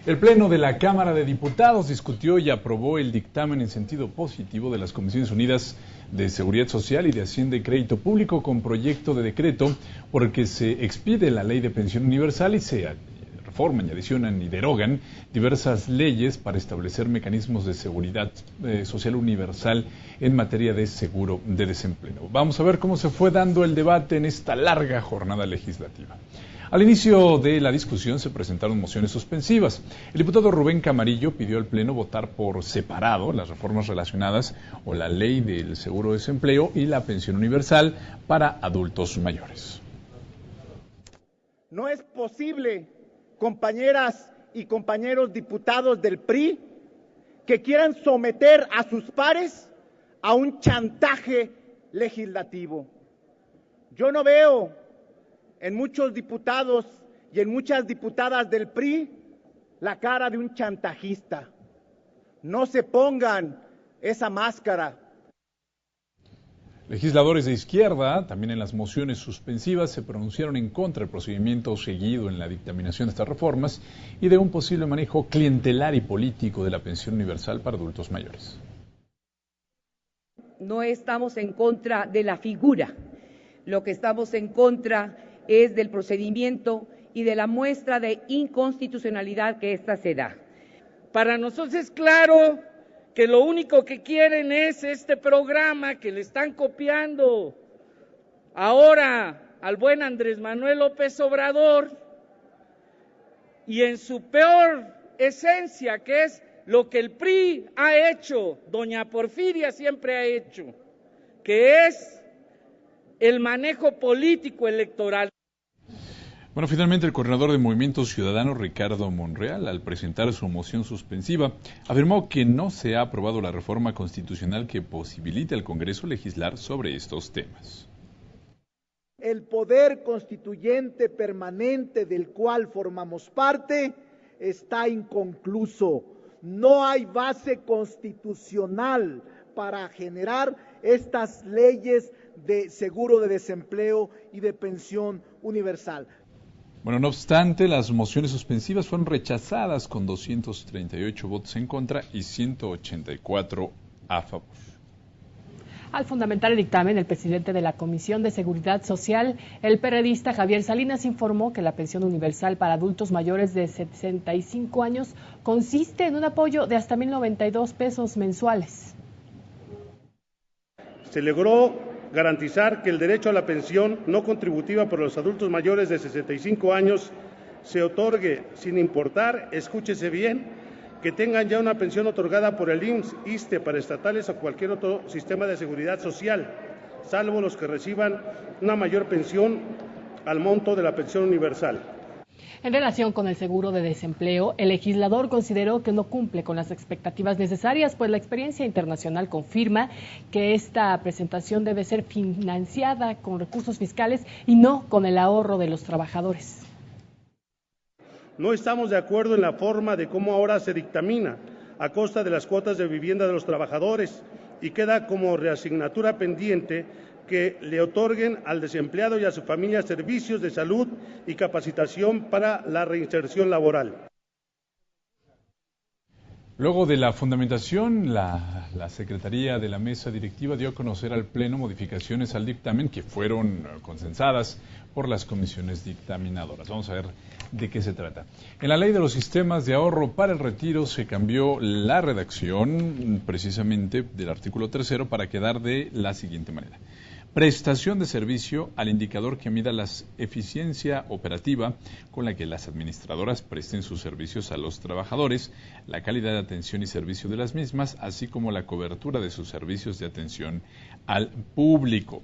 El Pleno de la Cámara de Diputados discutió y aprobó el dictamen en sentido positivo de las Comisiones Unidas de Seguridad Social y de Hacienda y Crédito Público con proyecto de decreto por el que se expide la Ley de Pensión Universal y se reforman y adicionan y derogan diversas leyes para establecer mecanismos de seguridad social universal en materia de seguro de desempleo. Vamos a ver cómo se fue dando el debate en esta larga jornada legislativa. Al inicio de la discusión se presentaron mociones suspensivas. El diputado Rubén Camarillo pidió al Pleno votar por separado las reformas relacionadas o la ley del seguro de desempleo y la pensión universal para adultos mayores. No es posible, compañeras y compañeros diputados del PRI, que quieran someter a sus pares a un chantaje legislativo. Yo no veo en muchos diputados y en muchas diputadas del PRI la cara de un chantajista. No se pongan esa máscara. Legisladores de izquierda, también en las mociones suspensivas, se pronunciaron en contra del procedimiento seguido en la dictaminación de estas reformas y de un posible manejo clientelar y político de la pensión universal para adultos mayores. No estamos en contra de la figura, lo que estamos en contra es del procedimiento y de la muestra de inconstitucionalidad que ésta se da. Para nosotros es claro que lo único que quieren es este programa que le están copiando ahora al buen Andrés Manuel López Obrador y en su peor esencia, que es lo que el PRI ha hecho, doña Porfiria siempre ha hecho, que es el manejo político electoral. Bueno, finalmente el coordinador de Movimiento Ciudadano, Ricardo Monreal, al presentar su moción suspensiva, afirmó que no se ha aprobado la reforma constitucional que posibilite al Congreso legislar sobre estos temas. El poder constituyente permanente del cual formamos parte está inconcluso. No hay base constitucional para generar estas leyes de seguro de desempleo y de pensión universal. Bueno, no obstante, las mociones suspensivas fueron rechazadas con 238 votos en contra y 184 a favor. Al fundamentar el dictamen, el presidente de la Comisión de Seguridad Social, el perredista Javier Salinas, informó que la pensión universal para adultos mayores de 65 años consiste en un apoyo de hasta 1,092 pesos mensuales. Se logró garantizar que el derecho a la pensión no contributiva por los adultos mayores de 65 años se otorgue sin importar, escúchese bien, que tengan ya una pensión otorgada por el IMSS, ISSSTE, paraestatales o cualquier otro sistema de seguridad social, salvo los que reciban una mayor pensión al monto de la pensión universal. En relación con el seguro de desempleo, el legislador consideró que no cumple con las expectativas necesarias, pues la experiencia internacional confirma que esta presentación debe ser financiada con recursos fiscales y no con el ahorro de los trabajadores. No estamos de acuerdo en la forma de cómo ahora se dictamina, a costa de las cuotas de vivienda de los trabajadores, y queda como reasignatura pendiente que le otorguen al desempleado y a su familia servicios de salud y capacitación para la reinserción laboral. Luego de la fundamentación, la Secretaría de la Mesa Directiva dio a conocer al Pleno modificaciones al dictamen que fueron consensadas por las comisiones dictaminadoras. Vamos a ver de qué se trata. En la Ley de los Sistemas de Ahorro para el Retiro se cambió la redacción precisamente del artículo 3 para quedar de la siguiente manera. Prestación de servicio al indicador que mida la eficiencia operativa con la que las administradoras presten sus servicios a los trabajadores, la calidad de atención y servicio de las mismas, así como la cobertura de sus servicios de atención al público.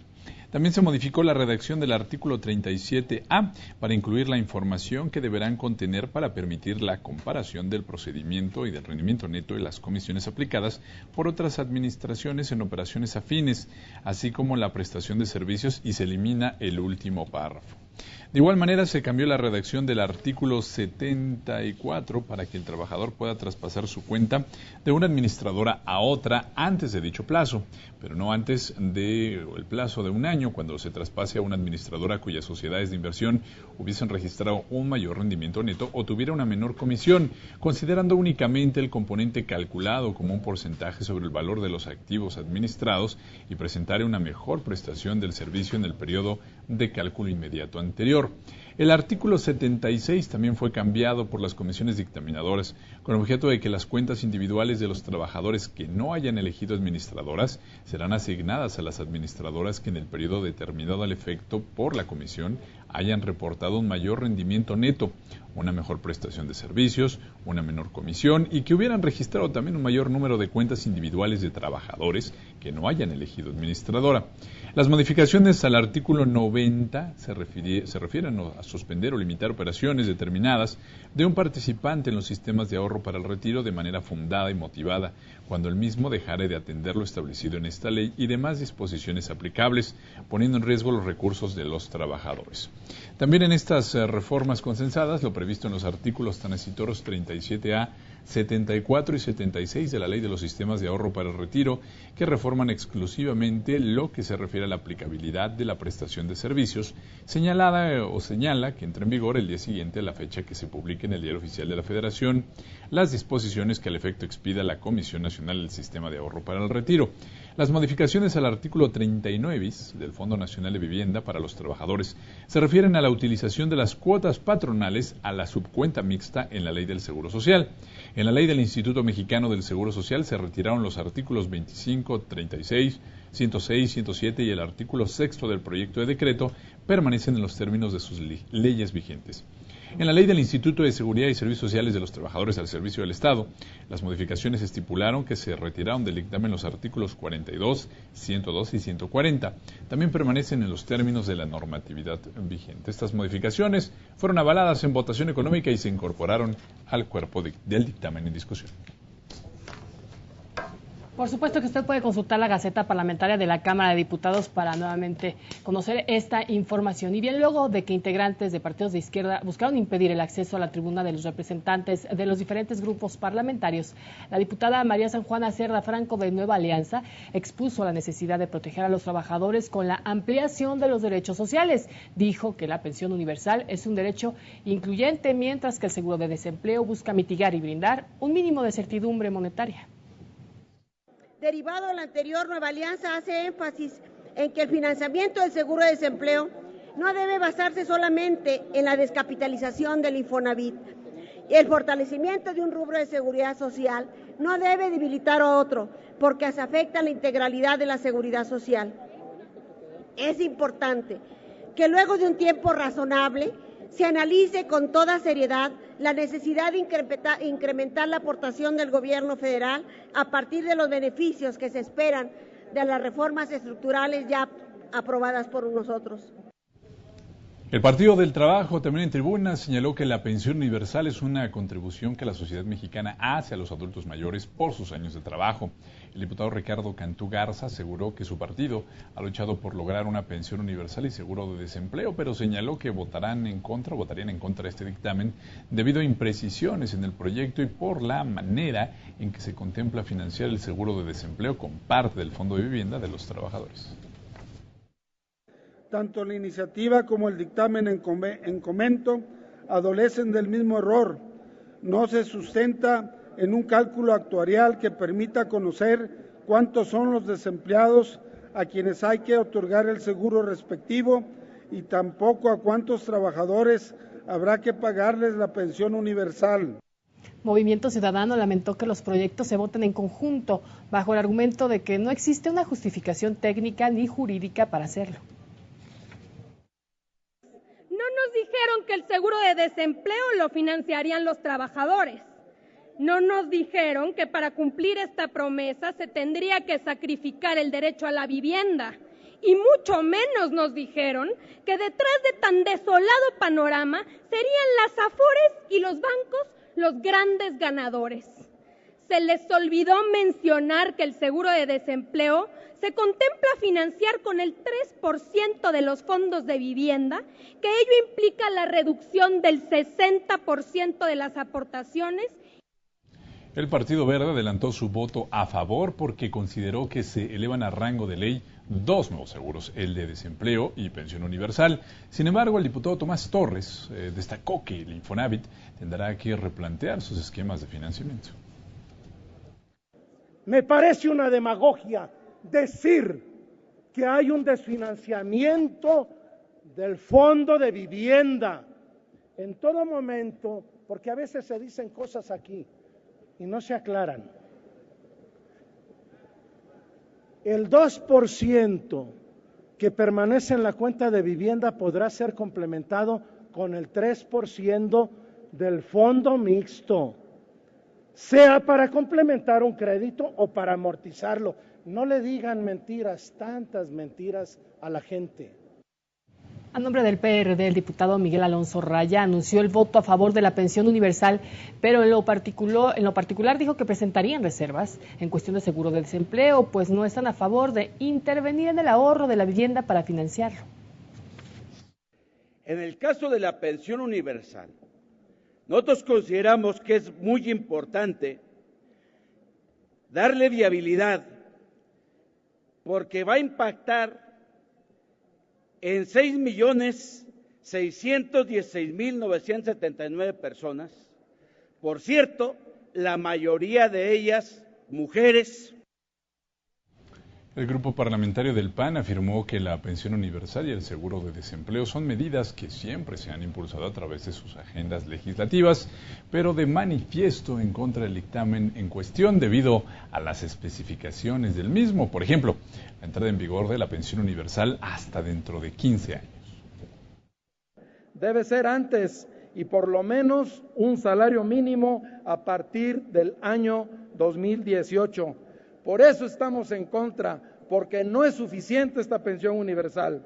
También se modificó la redacción del artículo 37A para incluir la información que deberán contener para permitir la comparación del procedimiento y del rendimiento neto de las comisiones aplicadas por otras administraciones en operaciones afines, así como la prestación de servicios, y se elimina el último párrafo. De igual manera, se cambió la redacción del artículo 74 para que el trabajador pueda traspasar su cuenta de una administradora a otra antes de dicho plazo, pero no antes del plazo de un año, cuando se traspase a una administradora cuyas sociedades de inversión hubiesen registrado un mayor rendimiento neto o tuviera una menor comisión, considerando únicamente el componente calculado como un porcentaje sobre el valor de los activos administrados y presentar una mejor prestación del servicio en el periodo de cálculo inmediato anterior. El artículo 76 también fue cambiado por las comisiones dictaminadoras con el objeto de que las cuentas individuales de los trabajadores que no hayan elegido administradoras serán asignadas a las administradoras que en el periodo determinado al efecto por la comisión hayan reportado un mayor rendimiento neto, una mejor prestación de servicios, una menor comisión y que hubieran registrado también un mayor número de cuentas individuales de trabajadores que no hayan elegido administradora. Las modificaciones al artículo 90 se refieren a suspender o limitar operaciones determinadas de un participante en los sistemas de ahorro para el retiro de manera fundada y motivada, cuando el mismo dejare de atender lo establecido en esta ley y demás disposiciones aplicables, poniendo en riesgo los recursos de los trabajadores. También en estas reformas consensadas, lo previsto en los artículos transitorios 37A, 74 y 76 de la Ley de los Sistemas de Ahorro para el Retiro, que reforman exclusivamente lo que se refiere a la aplicabilidad de la prestación de servicios, señala que entre en vigor el día siguiente a la fecha que se publique en el Diario Oficial de la Federación las disposiciones que al efecto expida la Comisión Nacional del Sistema de Ahorro para el Retiro. Las modificaciones al artículo 39 del Fondo Nacional de Vivienda para los Trabajadores se refieren a la utilización de las cuotas patronales a la subcuenta mixta en la Ley del Seguro Social. En la Ley del Instituto Mexicano del Seguro Social se retiraron los artículos 25, 36, 106, 107 y el artículo 6 del proyecto de decreto permanecen en los términos de sus leyes vigentes. En la Ley del Instituto de Seguridad y Servicios Sociales de los Trabajadores al Servicio del Estado, las modificaciones estipularon que se retiraron del dictamen los artículos 42, 102 y 140. También permanecen en los términos de la normatividad vigente. Estas modificaciones fueron avaladas en votación económica y se incorporaron al cuerpo del dictamen en discusión. Por supuesto que usted puede consultar la Gaceta Parlamentaria de la Cámara de Diputados para nuevamente conocer esta información. Y bien, luego de que integrantes de partidos de izquierda buscaron impedir el acceso a la tribuna de los representantes de los diferentes grupos parlamentarios, la diputada María San Juana Cerda Franco de Nueva Alianza expuso la necesidad de proteger a los trabajadores con la ampliación de los derechos sociales. Dijo que la pensión universal es un derecho incluyente, mientras que el seguro de desempleo busca mitigar y brindar un mínimo de certidumbre monetaria. Derivado de lo anterior, Nueva Alianza hace énfasis en que el financiamiento del seguro de desempleo no debe basarse solamente en la descapitalización del Infonavit. El fortalecimiento de un rubro de seguridad social no debe debilitar a otro, porque se afecta la integralidad de la seguridad social. Es importante que luego de un tiempo razonable se analice con toda seriedad la necesidad de incrementar la aportación del gobierno federal a partir de los beneficios que se esperan de las reformas estructurales ya aprobadas por nosotros. El Partido del Trabajo, también en tribuna, señaló que la pensión universal es una contribución que la sociedad mexicana hace a los adultos mayores por sus años de trabajo. El diputado Ricardo Cantú Garza aseguró que su partido ha luchado por lograr una pensión universal y seguro de desempleo, pero señaló que votarían en contra de este dictamen debido a imprecisiones en el proyecto y por la manera en que se contempla financiar el seguro de desempleo con parte del Fondo de Vivienda de los trabajadores. Tanto la iniciativa como el dictamen en comento adolecen del mismo error. No se sustenta en un cálculo actuarial que permita conocer cuántos son los desempleados a quienes hay que otorgar el seguro respectivo y tampoco a cuántos trabajadores habrá que pagarles la pensión universal. Movimiento Ciudadano lamentó que los proyectos se voten en conjunto bajo el argumento de que no existe una justificación técnica ni jurídica para hacerlo. No nos dijeron que el seguro de desempleo lo financiarían los trabajadores. No nos dijeron que para cumplir esta promesa se tendría que sacrificar el derecho a la vivienda. Y mucho menos nos dijeron que detrás de tan desolado panorama serían las Afores y los bancos los grandes ganadores. Se les olvidó mencionar que el seguro de desempleo se contempla financiar con el 3% de los fondos de vivienda, que ello implica la reducción del 60% de las aportaciones. El Partido Verde adelantó su voto a favor porque consideró que se elevan a rango de ley dos nuevos seguros, el de desempleo y pensión universal. Sin embargo, el diputado Tomás Torres destacó que el Infonavit tendrá que replantear sus esquemas de financiamiento. Me parece una demagogia decir que hay un desfinanciamiento del fondo de vivienda en todo momento, porque a veces se dicen cosas aquí y no se aclaran. El 2% que permanece en la cuenta de vivienda podrá ser complementado con el 3% del fondo mixto, sea para complementar un crédito o para amortizarlo. No le digan mentiras, tantas mentiras a la gente. A nombre del PRD, el diputado Miguel Alonso Raya anunció el voto a favor de la pensión universal, pero en lo particular dijo que presentarían reservas en cuestión de seguro de desempleo, pues no están a favor de intervenir en el ahorro de la vivienda para financiarlo. En el caso de la pensión universal, nosotros consideramos que es muy importante darle viabilidad, porque va a impactar en 6.616.979 personas, por cierto, la mayoría de ellas mujeres. El grupo parlamentario del PAN afirmó que la pensión universal y el seguro de desempleo son medidas que siempre se han impulsado a través de sus agendas legislativas, pero de manifiesto en contra del dictamen en cuestión debido a las especificaciones del mismo. Por ejemplo, la entrada en vigor de la pensión universal hasta dentro de 15 años. Debe ser antes y por lo menos un salario mínimo a partir del año 2018. Por eso estamos en contra, porque no es suficiente esta pensión universal.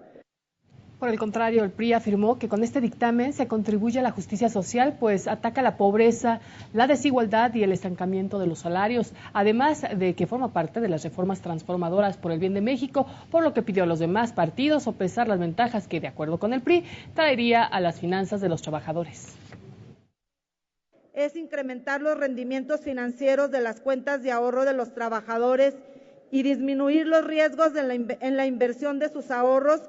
Por el contrario, el PRI afirmó que con este dictamen se contribuye a la justicia social, pues ataca la pobreza, la desigualdad y el estancamiento de los salarios, además de que forma parte de las reformas transformadoras por el bien de México, por lo que pidió a los demás partidos sopesar las ventajas que, de acuerdo con el PRI, traería a las finanzas de los trabajadores. Es incrementar los rendimientos financieros de las cuentas de ahorro de los trabajadores y disminuir los riesgos en la inversión de sus ahorros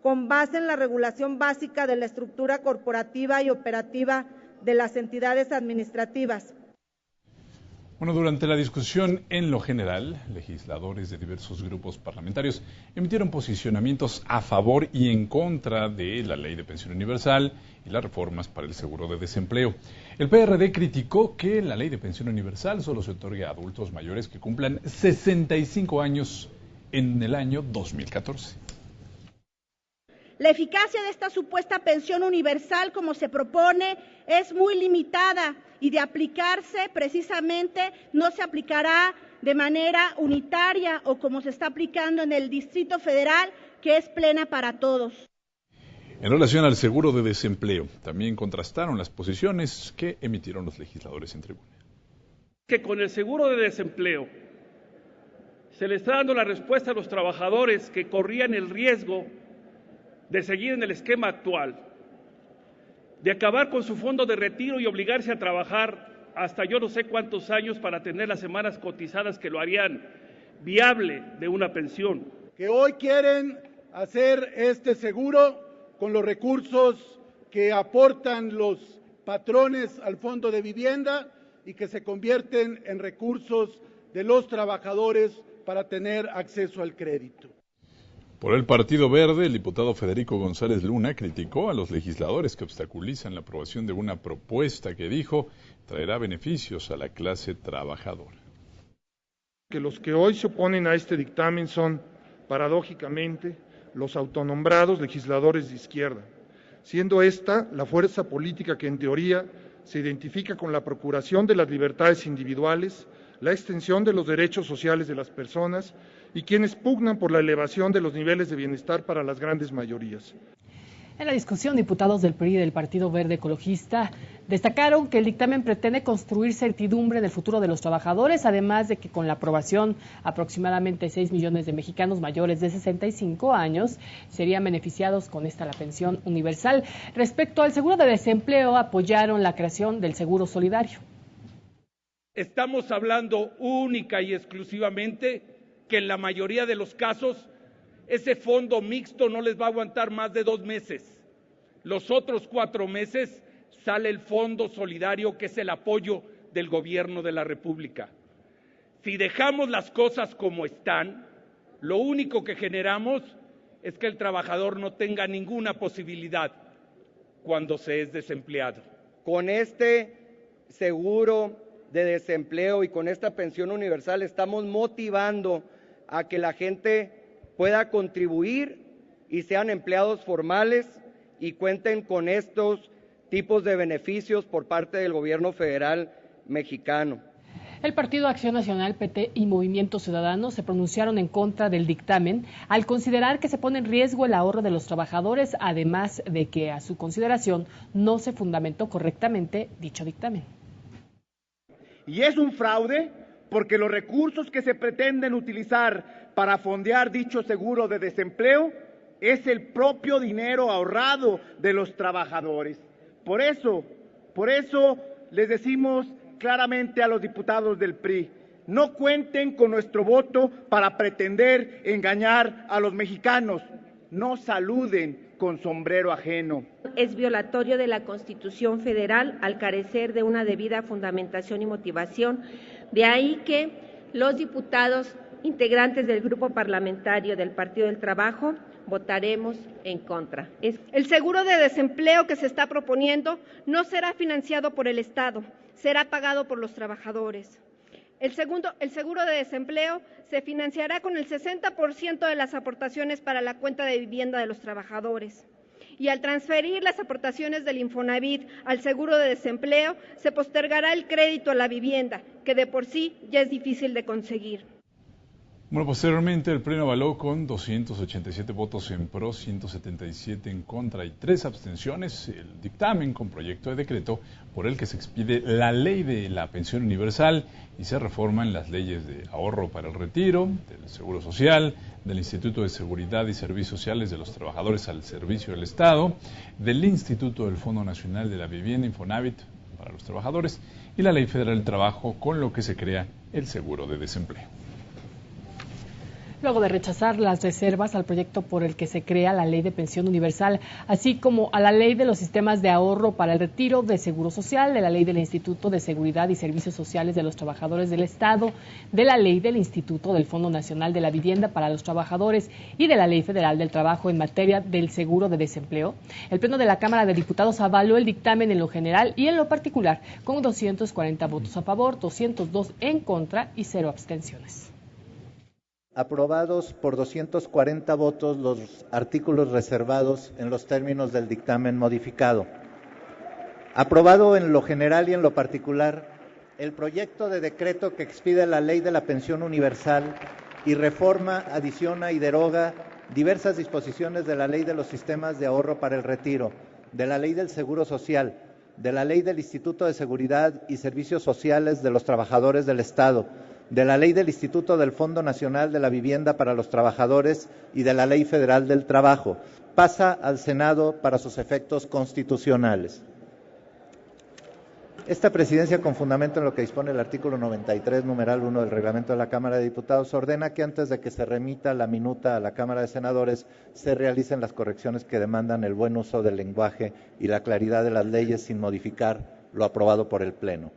con base en la regulación básica de la estructura corporativa y operativa de las entidades administrativas. Bueno, durante la discusión en lo general, legisladores de diversos grupos parlamentarios emitieron posicionamientos a favor y en contra de la ley de pensión universal y las reformas para el seguro de desempleo. El PRD criticó que la ley de pensión universal solo se otorgue a adultos mayores que cumplan 65 años en el año 2014. La eficacia de esta supuesta pensión universal, como se propone, es muy limitada y de aplicarse precisamente no se aplicará de manera unitaria o como se está aplicando en el Distrito Federal, que es plena para todos. En relación al seguro de desempleo, también contrastaron las posiciones que emitieron los legisladores en tribuna. Que con el seguro de desempleo se le está dando la respuesta a los trabajadores que corrían el riesgo de seguir en el esquema actual, de acabar con su fondo de retiro y obligarse a trabajar hasta yo no sé cuántos años para tener las semanas cotizadas que lo harían viable de una pensión. Que hoy quieren hacer este seguro con los recursos que aportan los patrones al fondo de vivienda y que se convierten en recursos de los trabajadores para tener acceso al crédito. Por el Partido Verde, el diputado Federico González Luna criticó a los legisladores que obstaculizan la aprobación de una propuesta que dijo traerá beneficios a la clase trabajadora. Que los que hoy se oponen a este dictamen son, paradójicamente, los autonombrados legisladores de izquierda, siendo esta la fuerza política que en teoría se identifica con la procuración de las libertades individuales, la extensión de los derechos sociales de las personas y quienes pugnan por la elevación de los niveles de bienestar para las grandes mayorías. En la discusión, diputados del PRI y del Partido Verde Ecologista destacaron que el dictamen pretende construir certidumbre del futuro de los trabajadores, además de que con la aprobación aproximadamente 6 millones de mexicanos mayores de 65 años serían beneficiados con la pensión universal. Respecto al seguro de desempleo, apoyaron la creación del seguro solidario. Estamos hablando única y exclusivamente que en la mayoría de los casos ese fondo mixto no les va a aguantar más de 2 meses. Los otros 4 meses sale el fondo solidario, que es el apoyo del gobierno de la República. Si dejamos las cosas como están, lo único que generamos es que el trabajador no tenga ninguna posibilidad cuando se es desempleado. Con este seguro de desempleo y con esta pensión universal estamos motivando a que la gente pueda contribuir y sean empleados formales y cuenten con estos tipos de beneficios por parte del gobierno federal mexicano. El Partido Acción Nacional, PT y Movimiento Ciudadano se pronunciaron en contra del dictamen al considerar que se pone en riesgo el ahorro de los trabajadores, además de que a su consideración no se fundamentó correctamente dicho dictamen. Y es un fraude porque los recursos que se pretenden utilizar para fondear dicho seguro de desempleo es el propio dinero ahorrado de los trabajadores. Por eso les decimos claramente a los diputados del PRI, no cuenten con nuestro voto para pretender engañar a los mexicanos, no saluden con sombrero ajeno. Es violatorio de la Constitución Federal al carecer de una debida fundamentación y motivación. De ahí que los diputados integrantes del Grupo Parlamentario del Partido del Trabajo votaremos en contra. El seguro de desempleo que se está proponiendo no será financiado por el Estado, será pagado por los trabajadores. El seguro de desempleo se financiará con el 60% de las aportaciones para la cuenta de vivienda de los trabajadores. Y al transferir las aportaciones del Infonavit al seguro de desempleo, se postergará el crédito a la vivienda, que de por sí ya es difícil de conseguir. Bueno, posteriormente el Pleno avaló con 287 votos en pro, 177 en contra y 3 abstenciones el dictamen con proyecto de decreto por el que se expide la ley de la pensión universal y se reforman las leyes de ahorro para el retiro, del Seguro Social, del Instituto de Seguridad y Servicios Sociales de los Trabajadores al Servicio del Estado, del Instituto del Fondo Nacional de la Vivienda, Infonavit, para los trabajadores, y la Ley Federal del Trabajo, con lo que se crea el seguro de desempleo. Luego de rechazar las reservas al proyecto por el que se crea la Ley de Pensión Universal, así como a la Ley de los Sistemas de Ahorro para el Retiro, de Seguro Social, de la Ley del Instituto de Seguridad y Servicios Sociales de los Trabajadores del Estado, de la Ley del Instituto del Fondo Nacional de la Vivienda para los Trabajadores y de la Ley Federal del Trabajo en materia del seguro de desempleo, el Pleno de la Cámara de Diputados avaló el dictamen en lo general y en lo particular, con 240 votos a favor, 202 en contra y 0 abstenciones. Aprobados por 240 votos los artículos reservados en los términos del dictamen modificado. Aprobado en lo general y en lo particular el proyecto de decreto que expide la Ley de la Pensión Universal y reforma, adiciona y deroga diversas disposiciones de la Ley de los Sistemas de Ahorro para el Retiro, de la Ley del Seguro Social, de la Ley del Instituto de Seguridad y Servicios Sociales de los Trabajadores del Estado, de la Ley del Instituto del Fondo Nacional de la Vivienda para los Trabajadores y de la Ley Federal del Trabajo. Pasa al Senado para sus efectos constitucionales. Esta presidencia, con fundamento en lo que dispone el artículo 93, numeral 1 del reglamento de la Cámara de Diputados, ordena que antes de que se remita la minuta a la Cámara de Senadores, se realicen las correcciones que demandan el buen uso del lenguaje y la claridad de las leyes sin modificar lo aprobado por el Pleno.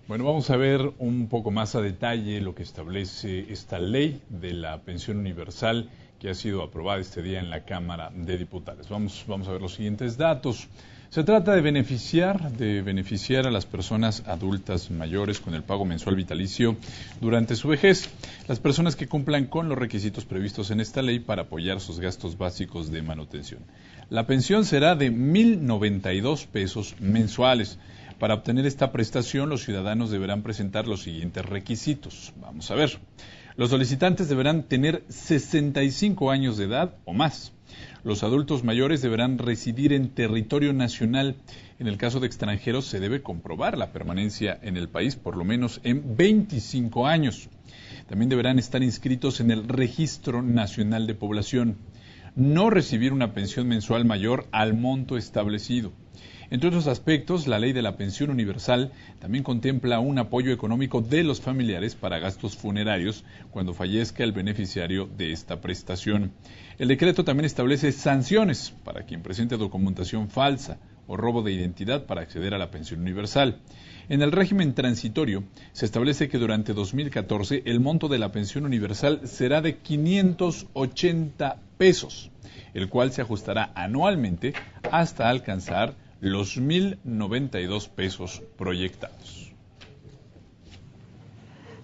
Bueno, vamos a ver un poco más a detalle lo que establece esta ley de la pensión universal que ha sido aprobada este día en la Cámara de Diputados. Vamos a ver los siguientes datos. Se trata de beneficiar a las personas adultas mayores con el pago mensual vitalicio durante su vejez. Las personas que cumplan con los requisitos previstos en esta ley para apoyar sus gastos básicos de manutención. La pensión será de 1,092 pesos mensuales. Para obtener esta prestación, los ciudadanos deberán presentar los siguientes requisitos. Vamos a ver. Los solicitantes deberán tener 65 años de edad o más. Los adultos mayores deberán residir en territorio nacional. En el caso de extranjeros, se debe comprobar la permanencia en el país por lo menos en 25 años. También deberán estar inscritos en el Registro Nacional de Población. No recibir una pensión mensual mayor al monto establecido. Entre otros aspectos, la ley de la pensión universal también contempla un apoyo económico de los familiares para gastos funerarios cuando fallezca el beneficiario de esta prestación. El decreto también establece sanciones para quien presente documentación falsa o robo de identidad para acceder a la pensión universal. En el régimen transitorio se establece que durante 2014 el monto de la pensión universal será de 580 pesos, el cual se ajustará anualmente hasta alcanzar los 1,092 pesos proyectados.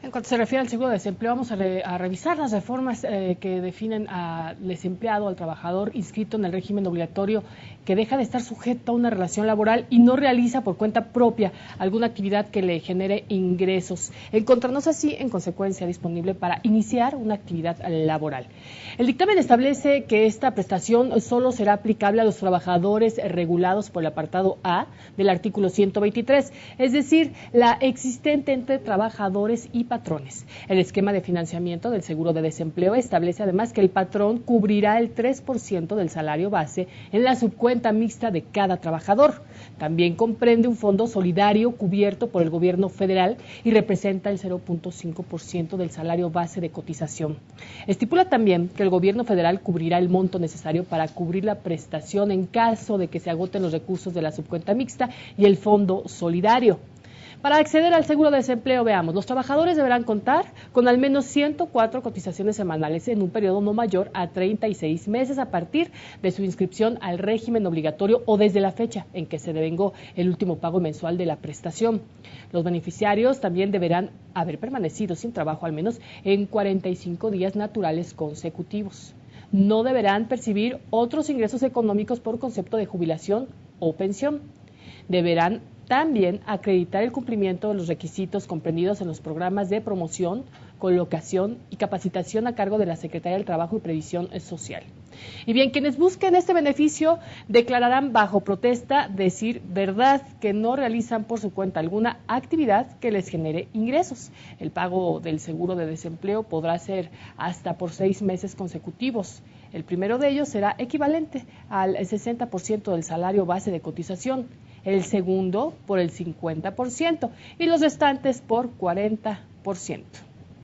En cuanto se refiere al seguro de desempleo, vamos a revisar las reformas que definen al desempleado, al trabajador inscrito en el régimen obligatorio, que deja de estar sujeto a una relación laboral y no realiza por cuenta propia alguna actividad que le genere ingresos, encontrándose así, en consecuencia, disponible para iniciar una actividad laboral. El dictamen establece que esta prestación solo será aplicable a los trabajadores regulados por el apartado A del artículo 123, es decir, la existente entre trabajadores y patrones. El esquema de financiamiento del seguro de desempleo establece además que el patrón cubrirá el 3% del salario base en la subcuenta mixta de cada trabajador. También comprende un fondo solidario cubierto por el gobierno federal y representa el 0.5% del salario base de cotización. Estipula también que el gobierno federal cubrirá el monto necesario para cubrir la prestación en caso de que se agoten los recursos de la subcuenta mixta y el fondo solidario. Para acceder al seguro de desempleo, veamos, los trabajadores deberán contar con al menos 104 cotizaciones semanales en un periodo no mayor a 36 meses a partir de su inscripción al régimen obligatorio o desde la fecha en que se devengó el último pago mensual de la prestación. Los beneficiarios también deberán haber permanecido sin trabajo al menos en 45 días naturales consecutivos. No deberán percibir otros ingresos económicos por concepto de jubilación o pensión. Deberán también acreditar el cumplimiento de los requisitos comprendidos en los programas de promoción, colocación y capacitación a cargo de la Secretaría del Trabajo y Previsión Social. Y bien, quienes busquen este beneficio declararán bajo protesta decir verdad que no realizan por su cuenta alguna actividad que les genere ingresos. El pago del seguro de desempleo podrá ser hasta por 6 meses consecutivos. El primero de ellos será equivalente al 60% del salario base de cotización, el segundo por el 50% y los restantes por 40%.